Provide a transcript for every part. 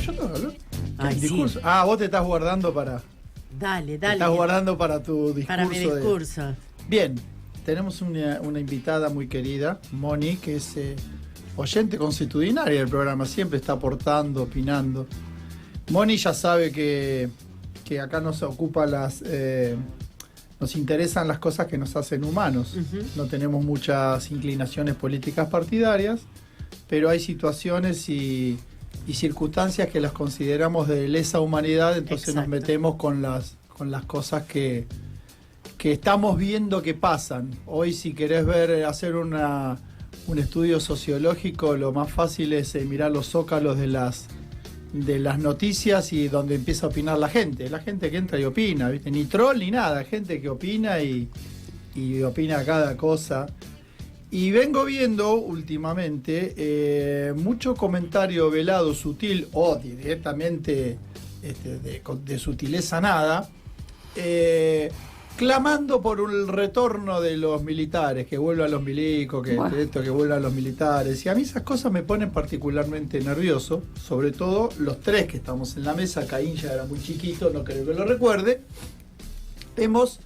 yo tengo que hablar. Ay, discurso. sí. Vos te estás guardando para... Dale. Te estás guardando para tu discurso. Para mi discurso. Bien, tenemos una invitada muy querida, Moni, que es oyente constitucionaria del programa, siempre está aportando, opinando. Moni ya sabe que acá nos ocupa nos interesan las cosas que nos hacen humanos. No tenemos muchas inclinaciones políticas partidarias, pero hay situaciones y circunstancias que las consideramos de lesa humanidad, entonces Exacto. nos metemos con las cosas que estamos viendo que pasan. Hoy, si querés hacer un estudio sociológico, lo más fácil es mirar los zócalos de las noticias y donde empieza a opinar la gente que entra y opina, ¿viste? Ni troll ni nada, gente que opina y opina cada cosa. Y vengo viendo últimamente mucho comentario velado, sutil o directamente de sutileza nada, clamando por el retorno de los militares, que vuelvan los milicos, que vuelvan los militares. Y a mí esas cosas me ponen particularmente nervioso, sobre todo los tres que estamos en la mesa. Caín ya era muy chiquito, no creo que lo recuerde. Hemos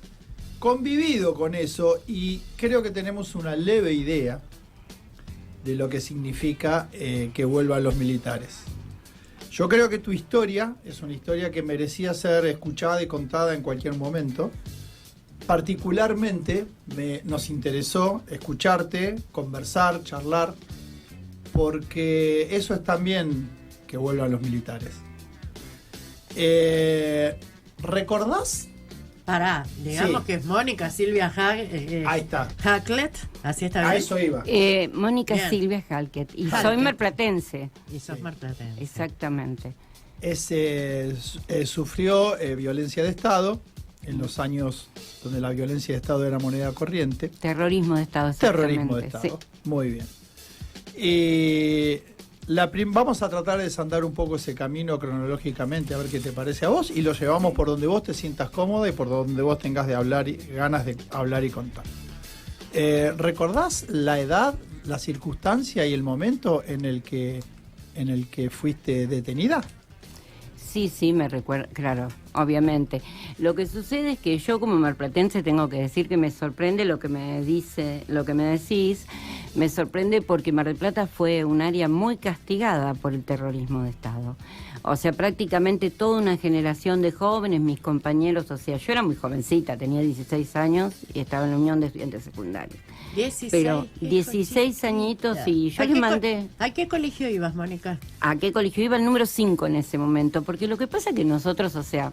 convivido con eso y creo que tenemos una leve idea de lo que significa que vuelvan los militares. Yo creo que tu historia es una historia que merecía ser escuchada y contada en cualquier momento. Particularmente nos interesó escucharte, conversar, charlar, porque eso es también que vuelvan los militares. ¿Recordás? Digamos Sí. que es Mónica Silvia Ahí está. Hacklet, así está bien. A eso iba. Mónica Bien. Silvia Halket. Y Halket. soy marplatense. Y sos marplatense. Exactamente. Sufrió violencia de Estado en los años donde la violencia de Estado era moneda corriente. Terrorismo de Estado, exactamente. Terrorismo de Estado. Sí. Muy bien. Y vamos a tratar de desandar un poco ese camino cronológicamente, a ver qué te parece a vos, y lo llevamos por donde vos te sientas cómoda y por donde vos tengas ganas de hablar y contar. ¿Recordás la edad, la circunstancia y el momento en el que fuiste detenida? Sí, me recuerdo, claro, obviamente. Lo que sucede es que yo como marplatense tengo que decir que me sorprende lo que me decís. Me sorprende porque Mar del Plata fue un área muy castigada por el terrorismo de Estado. O sea, prácticamente toda una generación de jóvenes, mis compañeros, o sea, yo era muy jovencita, tenía 16 años y estaba en la Unión de Estudiantes Secundarios. 16. Pero 16 añitos y yo les mandé... ¿A qué colegio ibas, Mónica? ¿A qué colegio iba? El número 5 en ese momento, porque lo que pasa es que nosotros, o sea,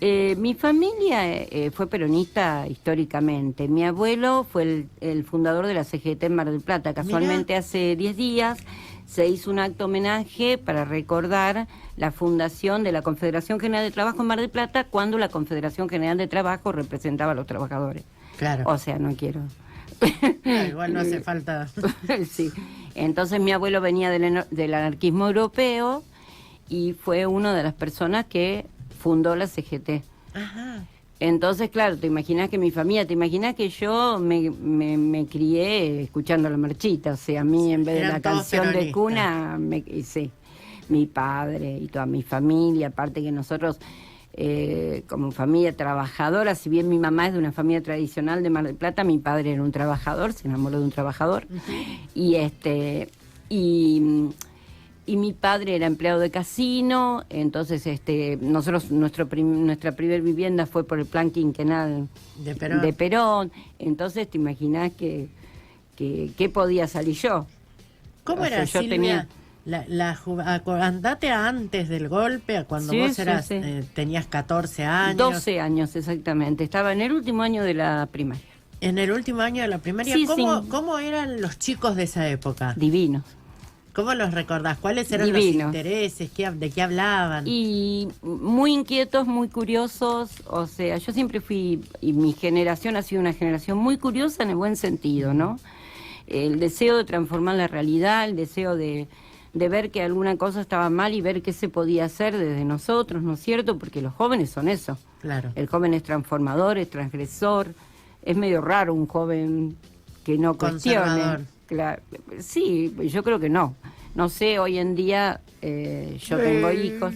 mi familia fue peronista históricamente. Mi abuelo fue el fundador de la CGT en Mar del Plata. Casualmente hace 10 días se hizo un acto homenaje para recordar la fundación de la Confederación General de Trabajo en Mar del Plata, cuando la Confederación General de Trabajo representaba a los trabajadores. Claro. O sea, no quiero... Igual no hace falta. Sí. Entonces mi abuelo venía del anarquismo europeo y fue una de las personas que fundó la CGT. Ajá. Entonces, claro, te imaginas que mi familia, te imaginas que yo me crié escuchando la marchita, o sea, a mí en vez de Eran la todos canción de peronistas. cuna, sí, mi padre y toda mi familia, aparte que nosotros como familia trabajadora, si bien mi mamá es de una familia tradicional de Mar del Plata, mi padre era un trabajador, se enamoró de un trabajador, y mi padre era empleado de casino, entonces nuestra primer vivienda fue por el plan quinquenal De Perón. Entonces te imaginás que podía salir yo. ¿Cómo O era, sea, yo Silvia? Andate a antes del golpe, a cuando Sí, vos sí, eras, sí. tenías 14 años. 12 años exactamente, estaba en el último año de la primaria. En el último año de la primaria. Sí, ¿Cómo eran los chicos de esa época? Divinos. ¿Cómo los recordás? ¿Cuáles eran Divinos. los intereses? ¿De qué hablaban? Y muy inquietos, muy curiosos, o sea, yo siempre fui, y mi generación ha sido una generación muy curiosa en el buen sentido, ¿no? El deseo de transformar la realidad, el deseo de ver que alguna cosa estaba mal y ver qué se podía hacer desde nosotros, ¿no es cierto? Porque los jóvenes son eso. Claro. El joven es transformador, es transgresor, es medio raro un joven que no cuestione. Conservador. Claro, sí, yo creo que no. No sé, hoy en día yo tengo hijos.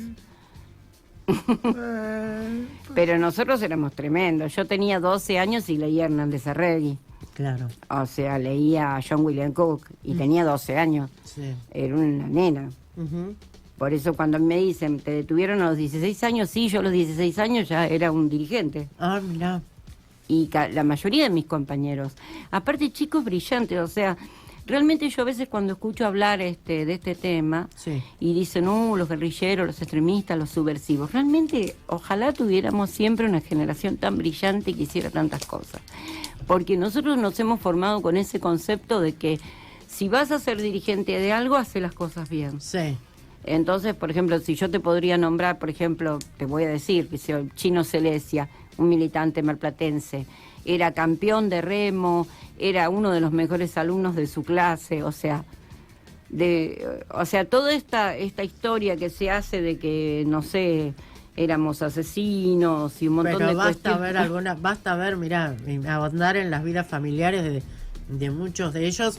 Pero nosotros éramos tremendos. Yo tenía 12 años y leía a Hernández Arregui. Claro. O sea, leía a John William Cook y tenía 12 años. Sí. Era una nena. Ujú. Por eso cuando me dicen, ¿te detuvieron a los 16 años? Sí, yo a los 16 años ya era un dirigente. Ah, mirá. Y la mayoría de mis compañeros. Aparte, chicos brillantes, o sea, realmente yo a veces cuando escucho hablar de este tema Sí. y dicen, los guerrilleros, los extremistas, los subversivos, realmente ojalá tuviéramos siempre una generación tan brillante que hiciera tantas cosas. Porque nosotros nos hemos formado con ese concepto de que si vas a ser dirigente de algo, hace las cosas bien. Sí. Entonces, por ejemplo, si yo te podría nombrar, por ejemplo, te voy a decir que el Chino Celestia, un militante marplatense, era campeón de remo, era uno de los mejores alumnos de su clase, o sea, toda esta historia que se hace de que, no sé, éramos asesinos y un montón Pero de basta cuestiones. basta ver, mirá, ahondar en las vidas familiares de muchos de ellos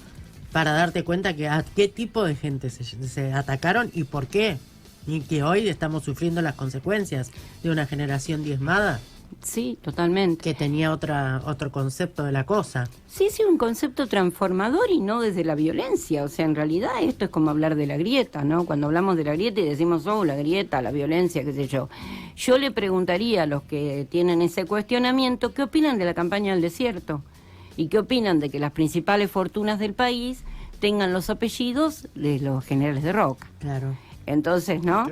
para darte cuenta que a qué tipo de gente se atacaron y por qué. Y que hoy estamos sufriendo las consecuencias de una generación diezmada Sí, totalmente. que tenía otro concepto de la cosa. Sí, un concepto transformador y no desde la violencia. O sea, en realidad esto es como hablar de la grieta, ¿no? Cuando hablamos de la grieta y decimos, la grieta, la violencia, qué sé yo. Yo le preguntaría a los que tienen ese cuestionamiento, ¿qué opinan de la campaña del desierto? ¿Y qué opinan de que las principales fortunas del país tengan los apellidos de los generales de Roca? Claro. Entonces, ¿no?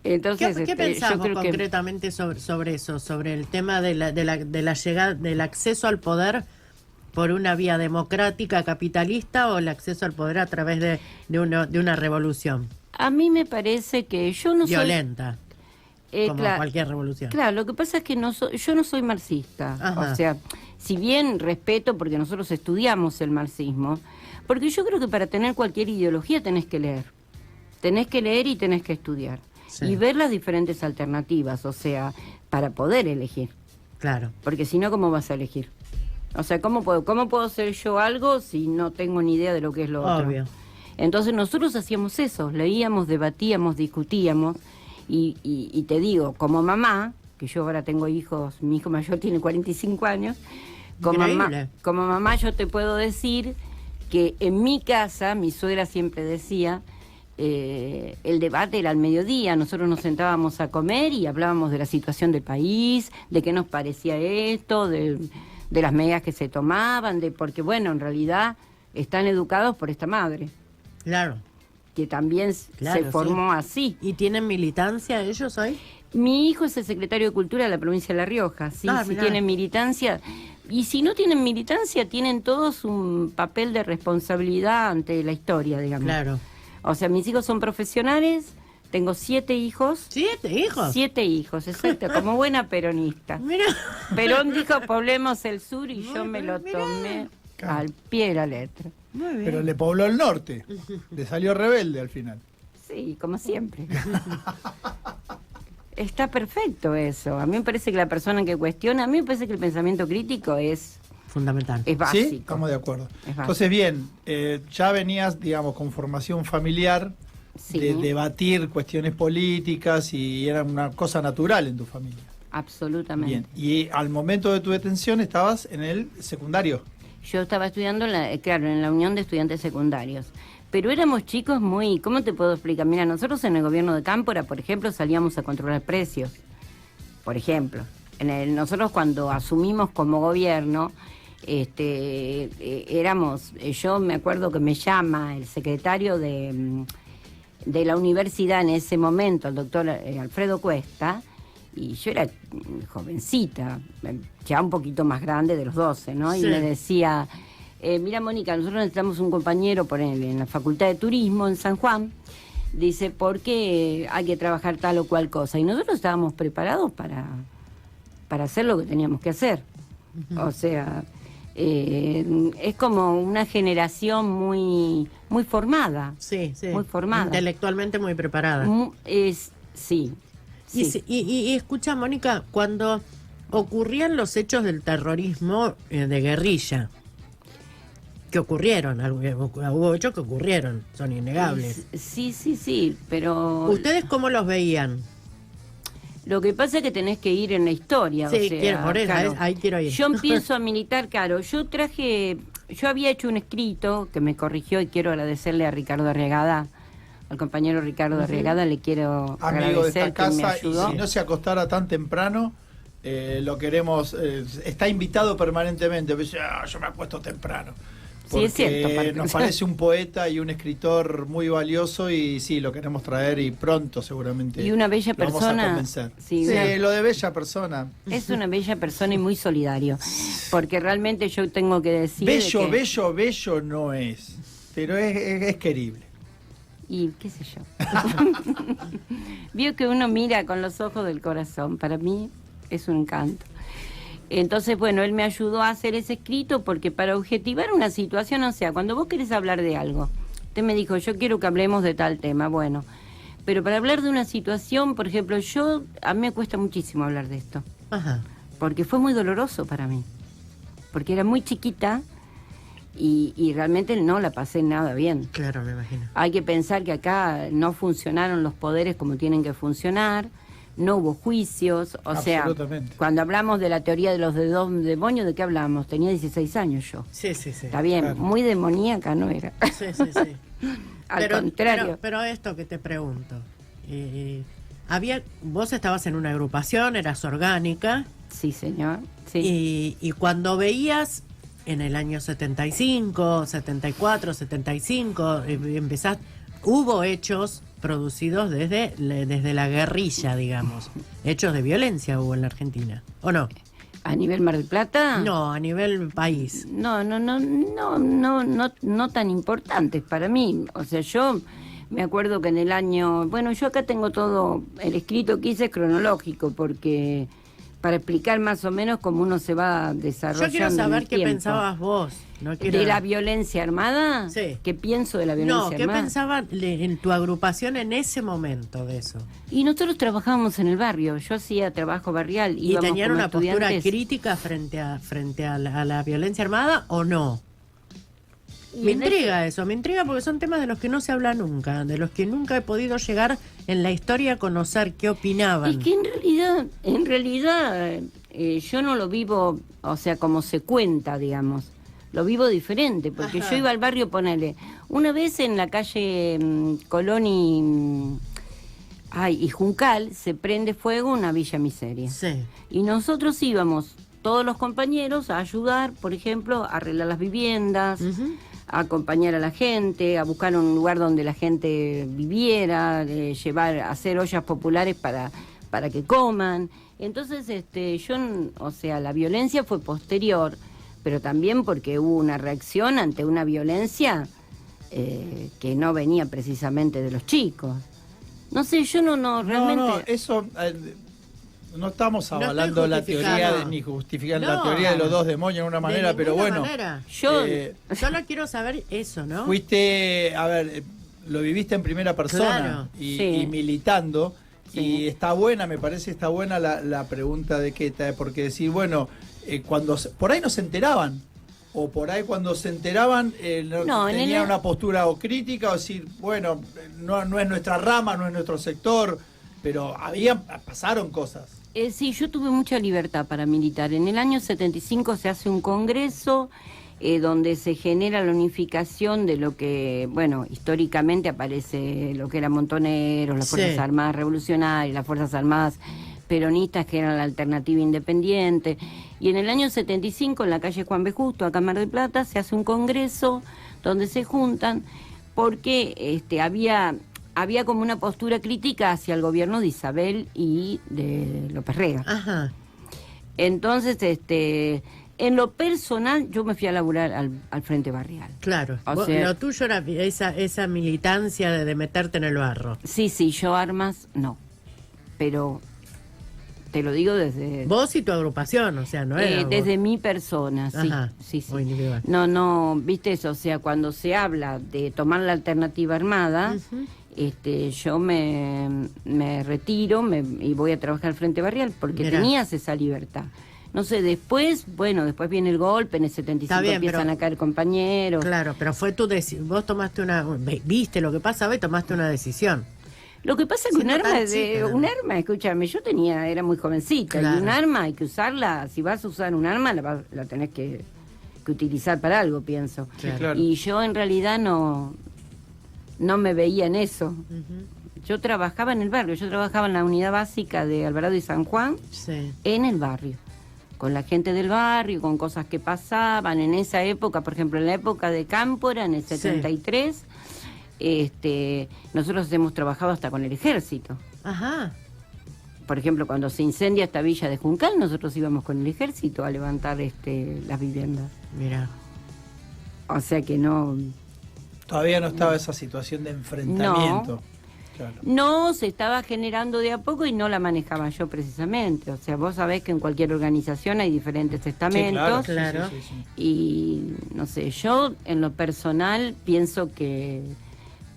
Entonces, ¿Qué yo pensamos creo que concretamente sobre eso? Sobre el tema de la llegada, del acceso al poder por una vía democrática capitalista o el acceso al poder a través de una revolución a mí me parece que yo no violenta, como claro, cualquier revolución. Claro, lo que pasa es que yo no soy marxista. Ajá. O sea, si bien respeto, porque nosotros estudiamos el marxismo, porque yo creo que para tener cualquier ideología tenés que leer. Tenés que leer y tenés que estudiar. Sí. Y ver las diferentes alternativas, o sea, para poder elegir. Claro. Porque si no, ¿cómo vas a elegir? O sea, ¿cómo puedo hacer yo algo si no tengo ni idea de lo que es lo otro? Obvio. Entonces nosotros hacíamos eso, leíamos, debatíamos, discutíamos, y te digo, como mamá, que yo ahora tengo hijos, mi hijo mayor tiene 45 años, Increíble. como mamá yo te puedo decir que en mi casa, mi suegra siempre decía, el debate era al mediodía, nosotros nos sentábamos a comer y hablábamos de la situación del país, de qué nos parecía esto, de las medidas que se tomaban, porque bueno, en realidad están educados por esta madre, Claro. que también Claro, se formó sí. así. ¿Y tienen militancia ellos hoy? Mi hijo es el secretario de Cultura de la provincia de La Rioja, sí, Ah, sí mirá. tienen militancia. Y si no tienen militancia, tienen todos un papel de responsabilidad ante la historia, digamos. Claro. O sea, mis hijos son profesionales, tengo 7 hijos. 7 hijos. 7 hijos, exacto, como buena peronista. Mira. Perón dijo, poblemos el sur, y yo me lo Mirá. tomé Claro. al pie de la letra. Muy bien. Pero le pobló el norte. Le salió rebelde al final. Sí, como siempre. Está perfecto eso. A mí me parece que la persona que cuestiona, a mí me parece que el pensamiento crítico es Fundamental. básico. Sí, estamos de acuerdo. Es básico. Entonces, bien, ya venías, digamos, con formación familiar, Sí. de debatir cuestiones políticas y era una cosa natural en tu familia. Absolutamente. Bien, y al momento de tu detención estabas en el secundario. Yo estaba estudiando, en la Unión de Estudiantes Secundarios. Pero éramos chicos muy... ¿Cómo te puedo explicar? Mira, nosotros en el gobierno de Cámpora, por ejemplo, salíamos a controlar precios. Por ejemplo. Nosotros cuando asumimos como gobierno, éramos... Yo me acuerdo que me llama el secretario de la universidad en ese momento, el doctor Alfredo Cuesta, y yo era jovencita, ya un poquito más grande de los 12, ¿no? Sí. Y me decía, mira Mónica, nosotros necesitamos un compañero en la Facultad de Turismo en San Juan, dice, ¿por qué hay que trabajar tal o cual cosa? Y nosotros estábamos preparados para hacer lo que teníamos que hacer. O sea, es como una generación muy formada. Sí, sí. Muy formada. Intelectualmente muy preparada. Sí. Y escucha, Mónica, cuando ocurrían los hechos del terrorismo de guerrilla, que ocurrieron, hubo hechos que ocurrieron, son innegables. Sí, pero... ¿Ustedes cómo los veían? Lo que pasa es que tenés que ir en la historia. Sí, o sea, por eso, claro, ahí quiero ir. Yo empiezo a militar, claro. Yo había hecho un escrito que me corrigió y quiero agradecerle a Ricardo Arriagada, al compañero Ricardo Arriagada, le quiero amigo de agradecer esta que me casa, y ayudó. si no se acostara tan temprano, lo queremos, está invitado permanentemente, pero dice, yo me acuesto temprano. Sí, es cierto. Nos parece un poeta y un escritor muy valioso y sí, lo queremos traer y pronto seguramente. Y una bella lo vamos a persona. convencer. Sí, Lo de bella persona. es una bella persona y muy solidario. Porque realmente yo tengo que decir... Bello no es, pero es querible. Y qué sé yo. Vio que uno mira con los ojos del corazón. Para mí es un encanto. Entonces, bueno, él me ayudó a hacer ese escrito porque para objetivar una situación, o sea, cuando vos querés hablar de algo, usted me dijo, yo quiero que hablemos de tal tema, bueno, pero para hablar de una situación, por ejemplo, a mí me cuesta muchísimo hablar de esto, Ajá. porque fue muy doloroso para mí, porque era muy chiquita y realmente no la pasé nada bien. Claro, me imagino. Hay que pensar que acá no funcionaron los poderes como tienen que funcionar, no hubo juicios, o sea, cuando hablamos de la teoría de los dos demonios, ¿de qué hablamos? Tenía 16 años yo. Sí. Está bien, claro. muy demoníaca no era. Sí. Al contrario. Pero esto que te pregunto, vos estabas en una agrupación, eras orgánica. Sí, señor. Sí. Y cuando veías en el año 75, 74, 75, hubo hechos producidos desde la guerrilla, digamos. Hechos de violencia hubo en la Argentina, ¿o no? ¿A nivel Mar del Plata? No, a nivel país. No tan importantes para mí. O sea, yo me acuerdo que en el año... Bueno, yo acá tengo todo, el escrito que hice es cronológico, porque para explicar más o menos cómo uno se va desarrollando. Yo quiero saber qué tiempo. Pensabas vos. No quiero... ¿De la violencia armada? Sí. ¿Qué pienso de la violencia armada? No, ¿qué pensaban en tu agrupación en ese momento de eso? Y nosotros trabajábamos en el barrio, yo hacía trabajo barrial. ¿Y tenían una postura estudiantes crítica frente a la violencia armada o no? Me intriga eso, me intriga porque son temas de los que no se habla nunca, de los que nunca he podido llegar en la historia a conocer qué opinaban. Es que en realidad yo no lo vivo, o sea, como se cuenta, digamos. Lo vivo diferente, porque Ajá. yo iba al barrio, ponele, una vez en la calle Colón y Juncal se prende fuego una Villa Miseria. Sí. Y nosotros íbamos, todos los compañeros, a ayudar, por ejemplo, a arreglar las viviendas, a acompañar a la gente, a buscar un lugar donde la gente viviera, hacer ollas populares para que coman. Entonces, o sea, la violencia fue posterior, pero también porque hubo una reacción ante una violencia que no venía precisamente de los chicos. No sé, yo no realmente... No, eso... no estamos avalando la teoría ni justificando la teoría de los dos demonios de una manera, pero bueno. Yo solo quiero saber eso, ¿no? Fuiste, a ver, lo viviste en primera persona y militando. Sí. Y está buena, me parece está buena la pregunta de Queta, porque decir, bueno, cuando por ahí no se enteraban, o por ahí cuando se enteraban tenían una postura o crítica, o decir, bueno, no es nuestra rama, no es nuestro sector, pero pasaron cosas. Sí, yo tuve mucha libertad para militar. En el año 75 se hace un congreso donde se genera la unificación de lo que, bueno, históricamente aparece lo que eran Montoneros, las Fuerzas Armadas Revolucionarias, las Fuerzas Armadas Peronistas, que eran la alternativa independiente. Y en el año 75, en la calle Juan B. Justo, acá en Mar del Plata, se hace un congreso donde se juntan porque había como una postura crítica hacia el gobierno de Isabel y de López Rega. Ajá. Entonces, en lo personal, yo me fui a laburar al Frente Barrial. Claro. O sea, lo tuyo era esa militancia de meterte en el barro. Sí, yo armas, no. Pero te lo digo desde... Vos y tu agrupación, o sea, no era desde vos. mi persona, sí. Ajá. Sí. Muy individual. No, viste eso, o sea, cuando se habla de tomar la alternativa armada... yo me retiro y voy a trabajar al Frente Barrial porque tenías esa libertad. No sé, después viene el golpe, en el 75 Está bien, empiezan pero- a caer compañeros. Claro, pero fue tu decisión. Vos tomaste viste lo que pasaba y tomaste una decisión. Lo que pasa es que Siendo tan chica, ¿no? un arma, escúchame, era muy jovencita, Claro. y un arma hay que usarla, si vas a usar un arma la tenés que utilizar para algo, pienso. Sí, claro. Y yo en realidad no me veía en eso. Ujú. Yo trabajaba en el barrio, yo trabajaba en la unidad básica de Alvarado y San Juan, Sí. en el barrio, con la gente del barrio, con cosas que pasaban en esa época, por ejemplo, en la época de Cámpora, en el 73, nosotros hemos trabajado hasta con el ejército. Ajá. Por ejemplo, cuando se incendia esta villa de Juncal, nosotros íbamos con el ejército a levantar las viviendas. Mira. O sea que no... Todavía no estaba esa situación de enfrentamiento. Claro. No, se estaba generando de a poco y no la manejaba yo precisamente. O sea, vos sabés que en cualquier organización hay diferentes estamentos. Sí, Claro. sí, sí, sí. Y no sé, yo en lo personal pienso que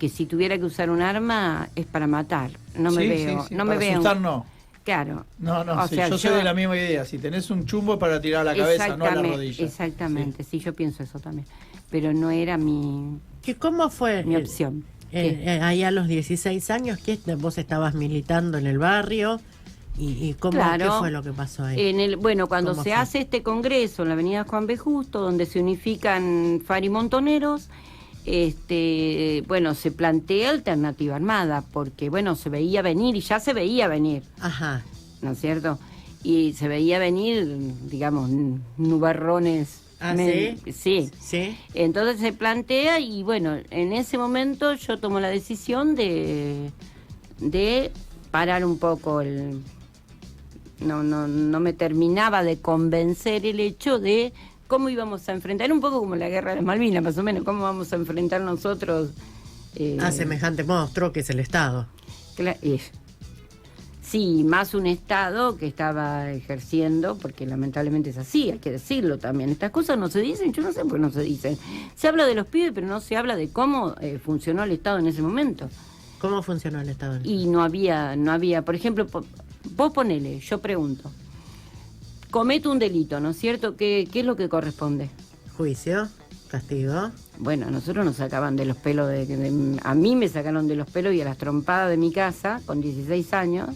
si tuviera que usar un arma es para matar. No me Sí, veo, sí, sí, no me para veo. asustar, no. Claro. No, O sí, sea, yo soy de la misma idea. Si tenés un chumbo para tirar a la cabeza, no a la rodilla. Exactamente, sí, yo pienso eso también. Pero no era mi ¿Cómo fue opción. ¿Qué? ahí a los 16 años? Vos estabas militando en el barrio y ¿qué fue lo que pasó ahí? Cuando ¿Cómo se fue? hace este congreso en la avenida Juan B. Justo, donde se unifican FARC y Montoneros, se plantea alternativa armada, porque se veía venir, y ya se veía venir, Ajá. ¿no es cierto? Y se veía venir, digamos, nubarrones. ¿Ah, sí? Sí. ¿Sí? Entonces se plantea y en ese momento yo tomo la decisión de parar un poco no me terminaba de convencer el hecho de cómo íbamos a enfrentar, un poco como la guerra de las Malvinas, más o menos, cómo vamos a enfrentar nosotros A semejante monstruo que es el Estado. Sí, más un Estado que estaba ejerciendo, porque lamentablemente es así, hay que decirlo también. Estas cosas no se dicen, yo no sé por qué no se dicen. Se habla de los pibes, pero no se habla de cómo funcionó el Estado en ese momento. ¿Cómo funcionó el Estado? Y no había, por ejemplo, vos ponele, yo pregunto, cometo un delito, ¿no es cierto? ¿Qué es lo que corresponde? Juicio, castigo. Bueno, a nosotros nos sacaban de los pelos, a mí me sacaron de los pelos y a las trompadas de mi casa con 16 años.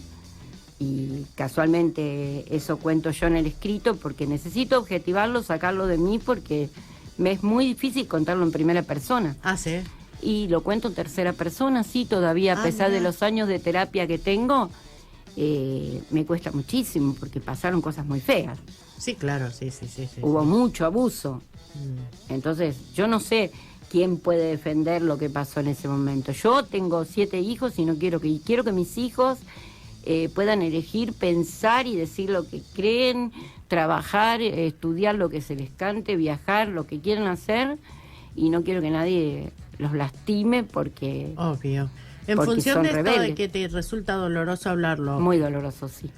Y casualmente eso cuento yo en el escrito porque necesito objetivarlo, sacarlo de mí porque me es muy difícil contarlo en primera persona. Ah, sí. Y lo cuento en tercera persona, sí, todavía a pesar de los años de terapia que tengo, me cuesta muchísimo porque pasaron cosas muy feas. Sí, claro, sí. Hubo mucho abuso. Entonces, yo no sé quién puede defender lo que pasó en ese momento. Yo tengo 7 hijos y quiero que mis hijos puedan elegir, pensar y decir lo que creen, trabajar, estudiar lo que se les cante, viajar, lo que quieran hacer, y no quiero que nadie los lastime porque... Obvio. En porque función son de esto rebeldes. de que te resulta doloroso hablarlo, Muy doloroso, sí.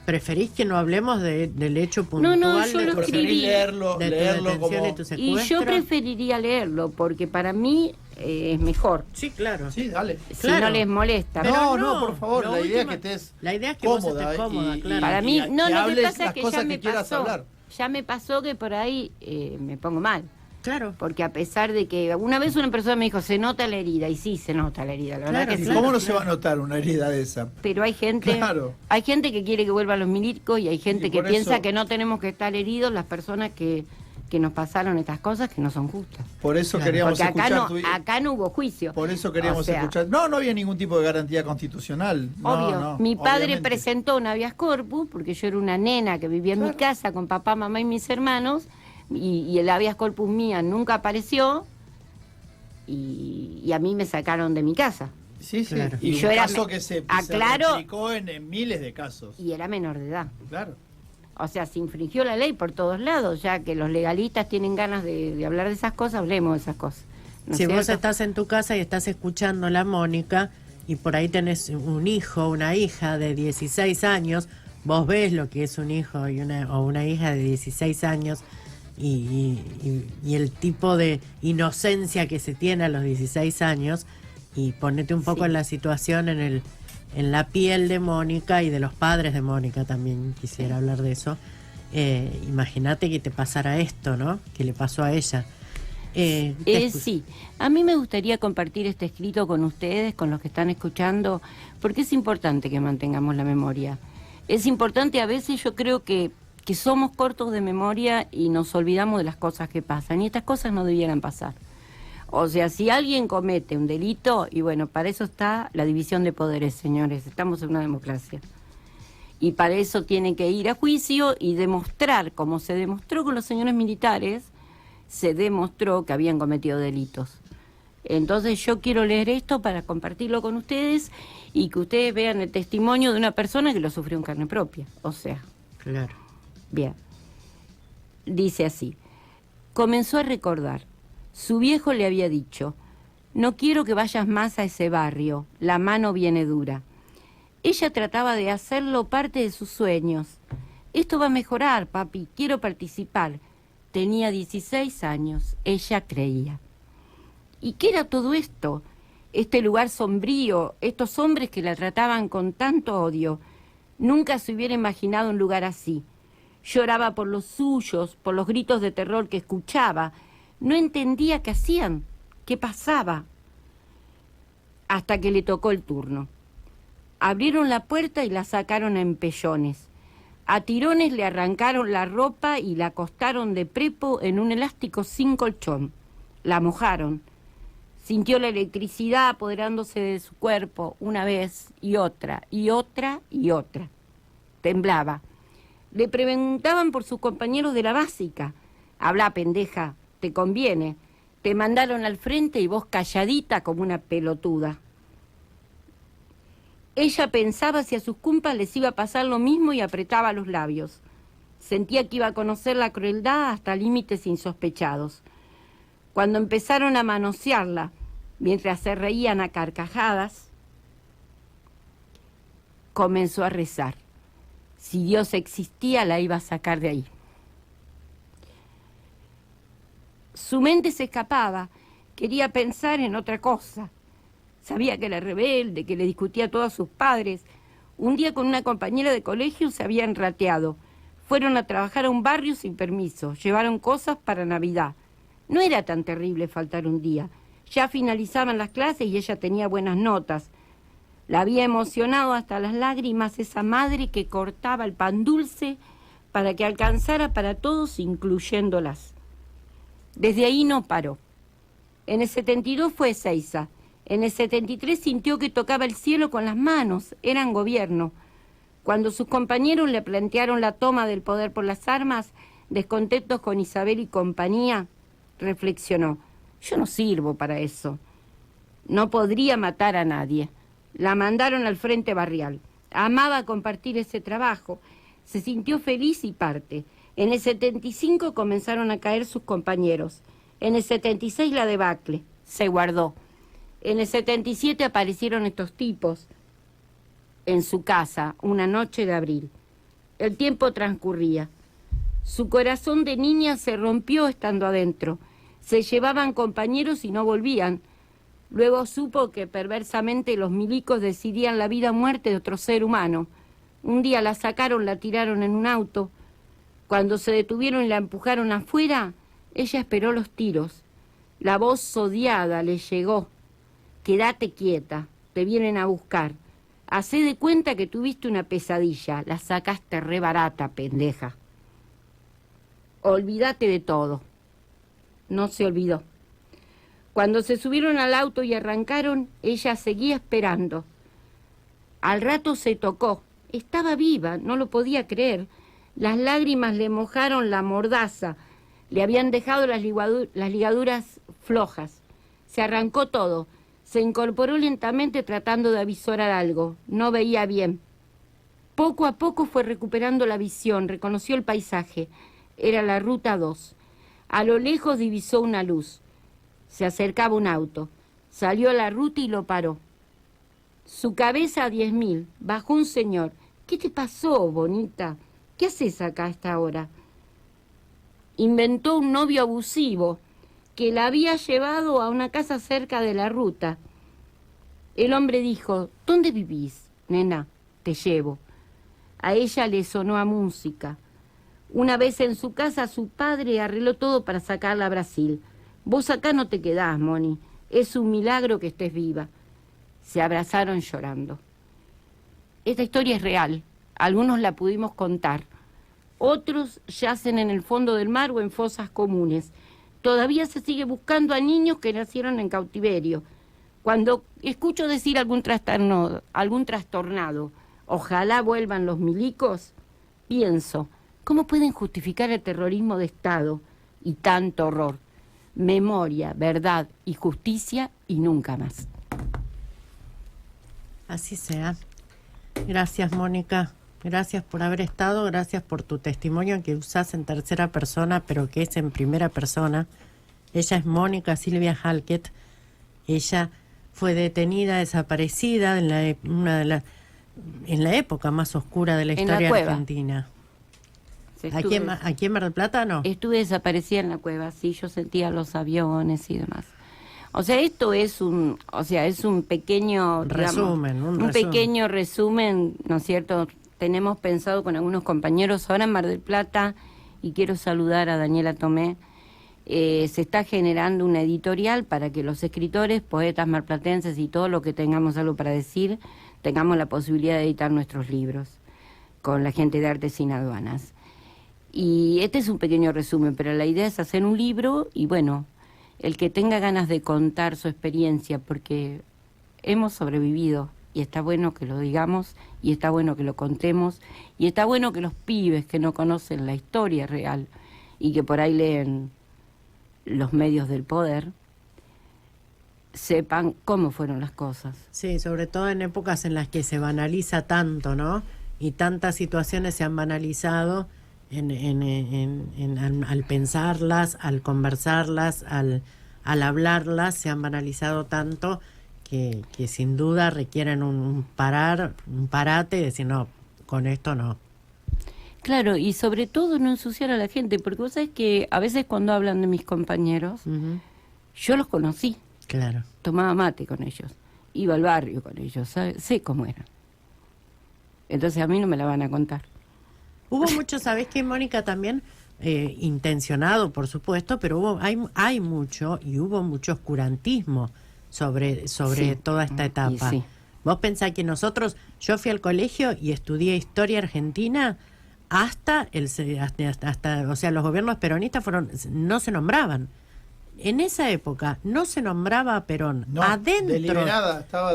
¿preferís que no hablemos del hecho puntual No, yo de lo tu, escribí. leerlo de tu como... detención y tu Y secuestro? yo preferiría leerlo porque para mí es mejor. Sí, claro. Sí, dale. Si Claro. no les molesta. Pero No, por favor, lo la idea es último- que estés La idea es que vos cómoda, estés cómoda, y- claro. Para mí, que lo que hables pasa es las que cosas ya me que quieras pasó. hablar. Ya me pasó que por ahí me pongo mal. Claro. Porque a pesar de que una vez una persona me dijo, se nota la herida, y sí, se nota la herida, la verdad Claro, que ¿Y sí. cómo no se va a notar una herida de esa? Pero hay gente, Claro. hay gente que quiere que vuelvan los milicos y hay gente Y que por piensa eso- que no tenemos que estar heridos las personas que nos pasaron estas cosas que no son justas. Por eso Claro. queríamos Porque escuchar acá no hubo juicio. Por eso queríamos O sea, escuchar. No había ningún tipo de garantía constitucional. No, Obvio, no, mi padre obviamente. presentó un habeas corpus porque yo era una nena que vivía en mi casa con papá, mamá y mis hermanos y el habeas corpus mía nunca apareció y a mí me sacaron de mi casa Sí, sí. Claro. Y Y yo un era- caso que se aclaro- replicó en miles de casos. y era menor de edad. Claro. O sea, se infringió la ley por todos lados, ya que los legalistas tienen ganas de hablar de esas cosas, hablemos de esas cosas. ¿No es Si vos cierto? estás en tu casa y estás escuchando la Mónica y por ahí tenés un hijo, una hija de 16 años, vos ves lo que es un hijo o una hija de 16 años y el tipo de inocencia que se tiene a los 16 años y ponete un poco Sí. en la situación, en la piel de Mónica y de los padres de Mónica también quisiera hablar de eso. Imagínate que te pasara esto, ¿no? Que le pasó a ella. Sí, a mí me gustaría compartir este escrito con ustedes, con los que están escuchando, porque es importante que mantengamos la memoria. Es importante, a veces yo creo que somos cortos de memoria y nos olvidamos de las cosas que pasan, y estas cosas no debieran pasar. O sea, si alguien comete un delito, y bueno, para eso está la división de poderes, señores, estamos en una democracia. Y para eso tienen que ir a juicio y demostrar, como se demostró con los señores militares, se demostró que habían cometido delitos. Entonces yo quiero leer esto para compartirlo con ustedes y que ustedes vean el testimonio de una persona que lo sufrió en carne propia. O sea, Claro. bien. Dice así: comenzó a recordar. Su viejo le había dicho: no quiero que vayas más a ese barrio, la mano viene dura. Ella trataba de hacerlo parte de sus sueños. Esto va a mejorar, papi, quiero participar. Tenía 16 años, ella creía. ¿Y qué era todo esto? Este lugar sombrío, estos hombres que la trataban con tanto odio. Nunca se hubiera imaginado un lugar así. Lloraba por los suyos, por los gritos de terror que escuchaba. No entendía qué hacían, qué pasaba. Hasta que le tocó el turno. Abrieron la puerta y la sacaron a empellones. A tirones le arrancaron la ropa y la acostaron de prepo en un elástico sin colchón. La mojaron. Sintió la electricidad apoderándose de su cuerpo una vez y otra, y otra, y otra. Temblaba. Le preguntaban por sus compañeros de la básica. Habla, pendeja, te conviene. Te mandaron al frente y vos calladita como una pelotuda. Ella pensaba si a sus cumpas les iba a pasar lo mismo y apretaba los labios. Sentía que iba a conocer la crueldad hasta límites insospechados. Cuando empezaron a manosearla, mientras se reían a carcajadas, comenzó a rezar. Si Dios existía, la iba a sacar de ahí. Su mente se escapaba, quería pensar en otra cosa. Sabía que era rebelde, que le discutía a todos sus padres. Un día con una compañera de colegio se habían rateado. Fueron a trabajar a un barrio sin permiso, llevaron cosas para Navidad. No era tan terrible faltar un día. Ya finalizaban las clases y ella tenía buenas notas. La había emocionado hasta las lágrimas esa madre que cortaba el pan dulce para que alcanzara para todos, incluyéndolas. Desde ahí no paró. En el 72 fue Ezeiza. En el 73 sintió que tocaba el cielo con las manos. Eran gobierno. Cuando sus compañeros le plantearon la toma del poder por las armas, descontentos con Isabel y compañía, reflexionó: yo no sirvo para eso. No podría matar a nadie. La mandaron al frente barrial. Amaba compartir ese trabajo. Se sintió feliz y parte. En el 75 comenzaron a caer sus compañeros. En el 76 la debacle. Se guardó. En el 77 aparecieron estos tipos en su casa, una noche de abril. El tiempo transcurría. Su corazón de niña se rompió estando adentro. Se llevaban compañeros y no volvían. Luego supo que perversamente los milicos decidían la vida o muerte de otro ser humano. Un día la sacaron, la tiraron en un auto. Cuando se detuvieron y la empujaron afuera, ella esperó los tiros. La voz odiada le llegó: quédate quieta, te vienen a buscar. Hacé de cuenta que tuviste una pesadilla, la sacaste re barata, pendeja. Olvídate de todo. No se olvidó. Cuando se subieron al auto y arrancaron, ella seguía esperando. Al rato se tocó. Estaba viva, no lo podía creer. Las lágrimas le mojaron la mordaza. Le habían dejado las ligaduras flojas. Se arrancó todo. Se incorporó lentamente tratando de avisorar algo. No veía bien. Poco a poco fue recuperando la visión. Reconoció el paisaje. Era la ruta 2. A lo lejos divisó una luz. Se acercaba un auto. Salió a la ruta y lo paró. Su cabeza a 10.000. Bajó un señor. ¿Qué te pasó, bonita? ¿Qué haces acá a esta hora? Inventó un novio abusivo que la había llevado a una casa cerca de la ruta. El hombre dijo: ¿dónde vivís? Nena, te llevo. A ella le sonó a música. Una vez en su casa, su padre arregló todo para sacarla a Brasil. Vos acá no te quedás, Moni. Es un milagro que estés viva. Se abrazaron llorando. Esta historia es real. Algunos la pudimos contar. Otros yacen en el fondo del mar o en fosas comunes. Todavía se sigue buscando a niños que nacieron en cautiverio. Cuando escucho decir algún trastornado, ojalá vuelvan los milicos, pienso, ¿cómo pueden justificar el terrorismo de Estado y tanto horror? Memoria, verdad y justicia y nunca más. Así sea. Gracias, Mónica. Gracias por haber estado, gracias por tu testimonio que usás en tercera persona, pero que es en primera persona. Ella es Mónica Silvia Halket. Ella fue detenida, desaparecida en la época más oscura de la historia argentina. ¿Aquí en Mar del Plata no? Estuve desaparecida en la cueva, sí, yo sentía los aviones y demás. O sea, esto es un pequeño resumen, un pequeño resumen, ¿no es cierto? Tenemos pensado con algunos compañeros ahora en Mar del Plata, y quiero saludar a Daniela Tomé, se está generando una editorial para que los escritores, poetas marplatenses y todo lo que tengamos algo para decir, tengamos la posibilidad de editar nuestros libros con la gente de Artes Sin Aduanas. Y este es un pequeño resumen, pero la idea es hacer un libro y bueno, el que tenga ganas de contar su experiencia, porque hemos sobrevivido y está bueno que lo digamos y está bueno que lo contemos y está bueno que los pibes que no conocen la historia real y que por ahí leen los medios del poder sepan cómo fueron las cosas. Sí, sobre todo en épocas en las que se banaliza tanto, ¿no? Y tantas situaciones se han banalizado al pensarlas, al conversarlas, al hablarlas, se han banalizado tanto que sin duda requieren un parate y decir, no, con esto no. Claro, y sobre todo no ensuciar a la gente, porque vos sabés que a veces cuando hablan de mis compañeros, yo los conocí. Claro. Tomaba mate con ellos, iba al barrio con ellos, sé cómo eran. Entonces a mí no me la van a contar. Hubo mucho, ¿sabés qué, Mónica? También intencionado, por supuesto, pero hay mucho y hubo mucho oscurantismo sobre sí, toda esta etapa. Sí. Vos pensás que yo fui al colegio y estudié historia argentina hasta o sea, los gobiernos peronistas no se nombraban. En esa época no se nombraba a Perón, no, adentro,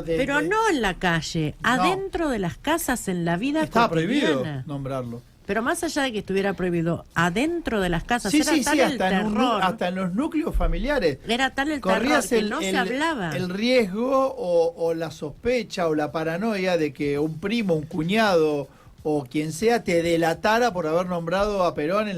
pero no en la calle, no, adentro de las casas, en la vida estaba cotidiana. Prohibido nombrarlo. Pero más allá de que estuviera prohibido, adentro de las casas, sí, era sí, tal sí, el terror. Hasta en los núcleos familiares. Era tal el terror que no se hablaba. El riesgo o la sospecha o la paranoia de que un primo, un cuñado o quien sea te delatara por haber nombrado a Perón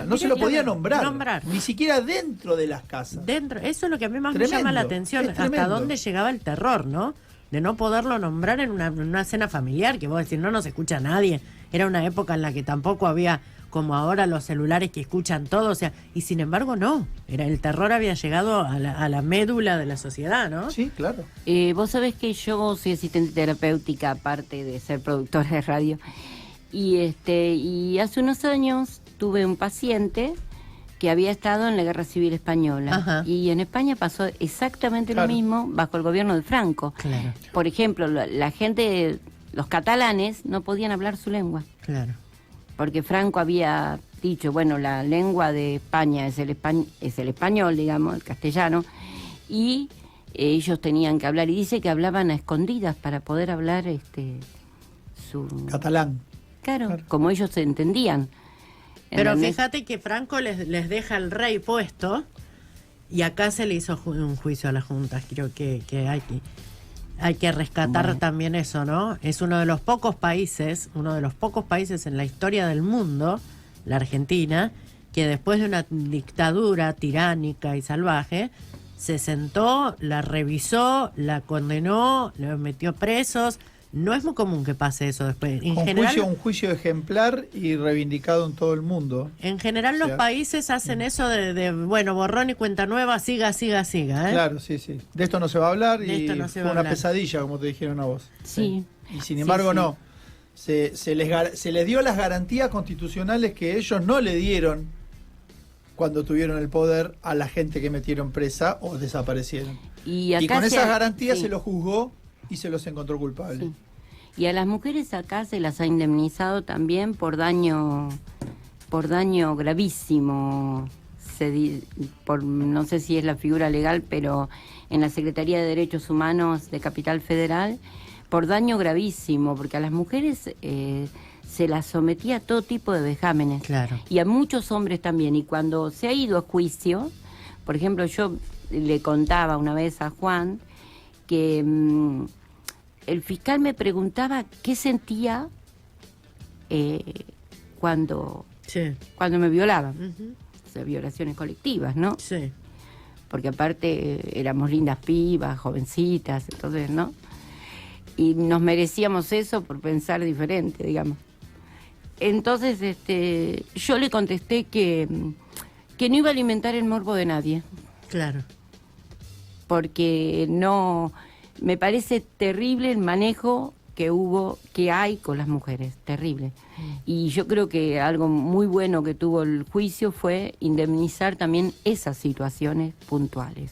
no se lo podía nombrar, ni siquiera dentro de las casas. Eso es lo que a mí más me llama la atención, hasta dónde llegaba el terror, ¿no? De no poderlo nombrar en una cena familiar, que vos decís, no nos escucha nadie. Era una época en la que tampoco había, como ahora, los celulares que escuchan todo, o sea, y sin embargo no, el terror había llegado a la médula de la sociedad, ¿no? Sí, claro. Vos sabés que yo soy asistente terapéutica, aparte de ser productora de radio, y hace unos años tuve un paciente que había estado en la Guerra Civil Española. Ajá. Y en España pasó exactamente lo mismo bajo el gobierno de Franco. Claro. Por ejemplo, la gente, los catalanes, no podían hablar su lengua. Claro. Porque Franco había dicho, bueno, la lengua de España es el español, digamos, el castellano, y ellos tenían que hablar, y dice que hablaban a escondidas para poder hablar su catalán. Claro, como ellos se entendían. Pero fíjate que Franco les deja al rey puesto y acá se le hizo un juicio a las juntas. Creo que hay que rescatar también eso, ¿no? Es uno de los pocos países en la historia del mundo, la Argentina, que después de una dictadura tiránica y salvaje, se sentó, la revisó, la condenó, la metió presos. No es muy común que pase eso después. Un juicio ejemplar y reivindicado en todo el mundo. En general los países hacen eso de bueno, borrón y cuenta nueva, siga. Claro, sí. De esto no se va a hablar y fue una pesadilla, como te dijeron a vos. Sí. Y sin embargo no. se les dio las garantías constitucionales que ellos no le dieron cuando tuvieron el poder a la gente que metieron presa o desaparecieron. Y con esas garantías se los juzgó y se los encontró culpables. Sí. Y a las mujeres acá se las ha indemnizado también por daño gravísimo. No sé si es la figura legal, pero en la Secretaría de Derechos Humanos de Capital Federal, por daño gravísimo, porque a las mujeres se las sometía a todo tipo de vejámenes. Claro. Y a muchos hombres también. Y cuando se ha ido a juicio, por ejemplo, yo le contaba una vez a Juan que el fiscal me preguntaba qué sentía cuando me violaban. Uh-huh. O sea, violaciones colectivas, ¿no? Sí. Porque aparte éramos lindas pibas, jovencitas, entonces, ¿no? Y nos merecíamos eso por pensar diferente, digamos. Entonces, yo le contesté que no iba a alimentar el morbo de nadie. Claro. Porque no... Me parece terrible el manejo que hay con las mujeres, terrible. Y yo creo que algo muy bueno que tuvo el juicio fue indemnizar también esas situaciones puntuales.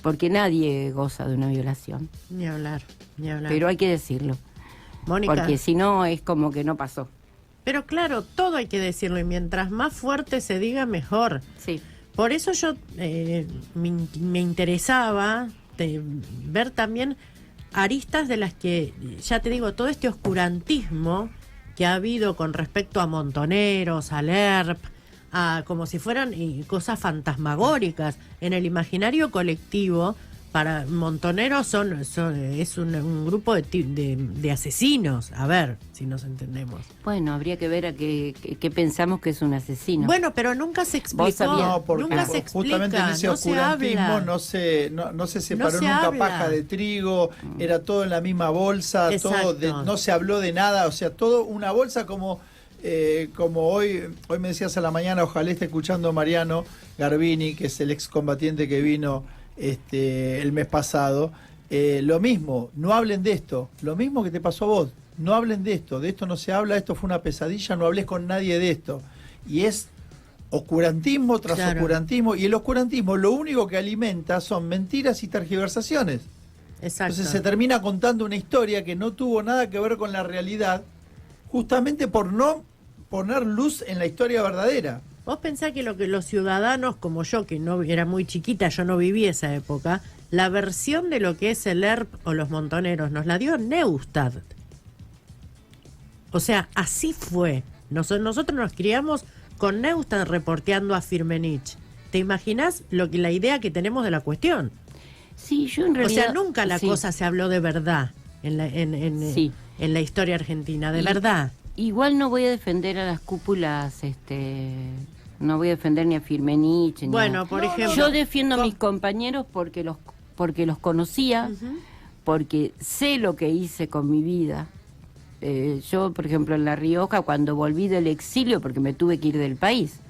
Porque nadie goza de una violación. Ni hablar, ni hablar. Pero hay que decirlo. Mónica. Porque si no, es como que no pasó. Pero claro, todo hay que decirlo. Y mientras más fuerte se diga, mejor. Sí. Por eso yo me interesaba ver también aristas de las que, ya te digo, todo este oscurantismo que ha habido con respecto a Montoneros, a LERP, como si fueran cosas fantasmagóricas en el imaginario colectivo. Para Montoneros es un grupo de asesinos. A ver si nos entendemos. Bueno, habría que ver a qué pensamos que es un asesino. Bueno, pero nunca se explicó. No, porque nunca se explica, justamente en ese oscurantismo no se separó nunca paja de trigo, era todo en la misma bolsa, no se habló de nada, o sea, todo una bolsa como hoy me decías a la mañana, ojalá esté escuchando Mariano Garbini, que es el excombatiente que vino el mes pasado. Lo mismo, no hablen de esto, lo mismo que te pasó a vos, no hablen de esto no se habla, esto fue una pesadilla, no hables con nadie de esto. Y es oscurantismo tras oscurantismo, y el oscurantismo lo único que alimenta son mentiras y tergiversaciones. Exacto. Entonces se termina contando una historia que no tuvo nada que ver con la realidad, justamente por no poner luz en la historia verdadera. Vos pensás que lo que los ciudadanos, como yo, que no era muy chiquita, yo no viví esa época, la versión de lo que es el ERP o los Montoneros nos la dio Neustadt. O sea, así fue. Nosotros nos criamos con Neustadt reporteando a Firmenich. ¿Te imaginás la idea que tenemos de la cuestión? Sí, yo en realidad... O sea, nunca la cosa se habló de verdad en la historia argentina, de verdad. Igual no voy a defender a las cúpulas, no voy a defender ni a Firmenich. Bueno, por ejemplo... Yo defiendo a mis compañeros porque los conocía, porque sé lo que hice con mi vida. Yo, por ejemplo, en La Rioja, cuando volví del exilio, porque me tuve que ir del país.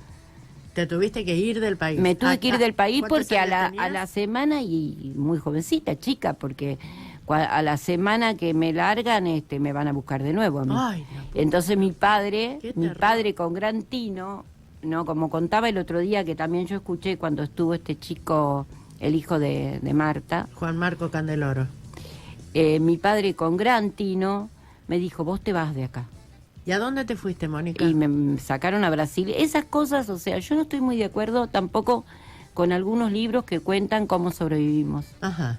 ¿Te tuviste que ir del país? Me tuve que ir del país porque a la semana, y muy jovencita, chica, porque... a la semana que me largan, me van a buscar de nuevo a mí. Ay, entonces mi padre con gran tino, no, como contaba el otro día, que también yo escuché cuando estuvo este chico, el hijo de Marta, Juan Marco Candeloro, mi padre con gran tino me dijo, vos te vas de acá. ¿Y a dónde te fuiste, Mónica? Y me sacaron a Brasil. Esas cosas, o sea, yo no estoy muy de acuerdo tampoco con algunos libros que cuentan cómo sobrevivimos. Ajá.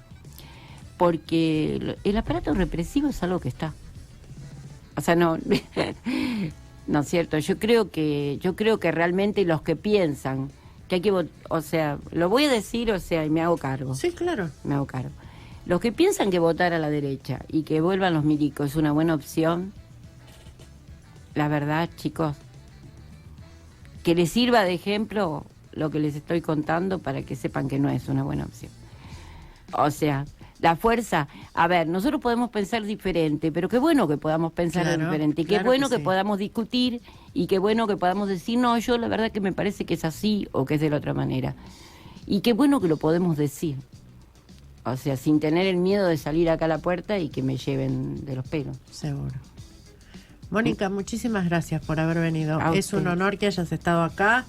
Porque el aparato represivo es algo que está. O sea, no es cierto. Yo creo que realmente los que piensan que hay que o sea, lo voy a decir, o sea, y me hago cargo. Sí, claro. Me hago cargo. Los que piensan que votar a la derecha y que vuelvan los milicos es una buena opción, la verdad, chicos, que les sirva de ejemplo lo que les estoy contando para que sepan que no es una buena opción. O sea, la fuerza, a ver, nosotros podemos pensar diferente, pero qué bueno que podamos pensar diferente, y qué bueno que podamos discutir, y qué bueno que podamos decir, no, yo la verdad que me parece que es así o que es de la otra manera. Y qué bueno que lo podemos decir. O sea, sin tener el miedo de salir acá a la puerta y que me lleven de los pelos. Seguro. Mónica, muchísimas gracias por haber venido. A Es un usted. honor que hayas estado acá.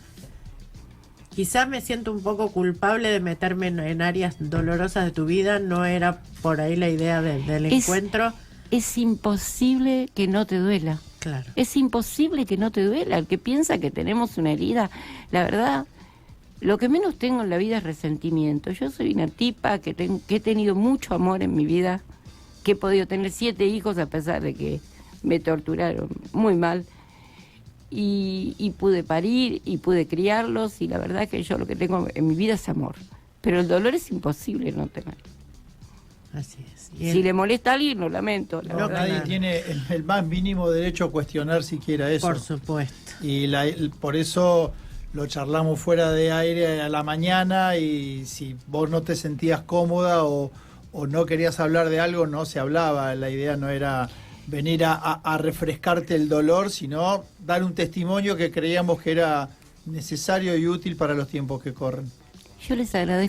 Quizás me siento un poco culpable de meterme en áreas dolorosas de tu vida. No era por ahí la idea del encuentro. Es imposible que no te duela. Claro. Es imposible que no te duela. El que piensa que tenemos una herida, la verdad, lo que menos tengo en la vida es resentimiento. Yo soy una tipa que he tenido mucho amor en mi vida, que he podido tener 7 hijos a pesar de que me torturaron muy mal. Y pude parir y pude criarlos, y la verdad que yo lo que tengo en mi vida es amor. Pero el dolor es imposible no tener. Así es. Si le molesta a alguien, lo lamento. La No, verdad. nadie claro. tiene el más mínimo derecho a cuestionar siquiera eso. Por supuesto. Y por eso lo charlamos fuera de aire a la mañana, y si vos no te sentías cómoda o no querías hablar de algo, no se hablaba. La idea no era venir a refrescarte el dolor, sino dar un testimonio que creíamos que era necesario y útil para los tiempos que corren. Yo les agradezco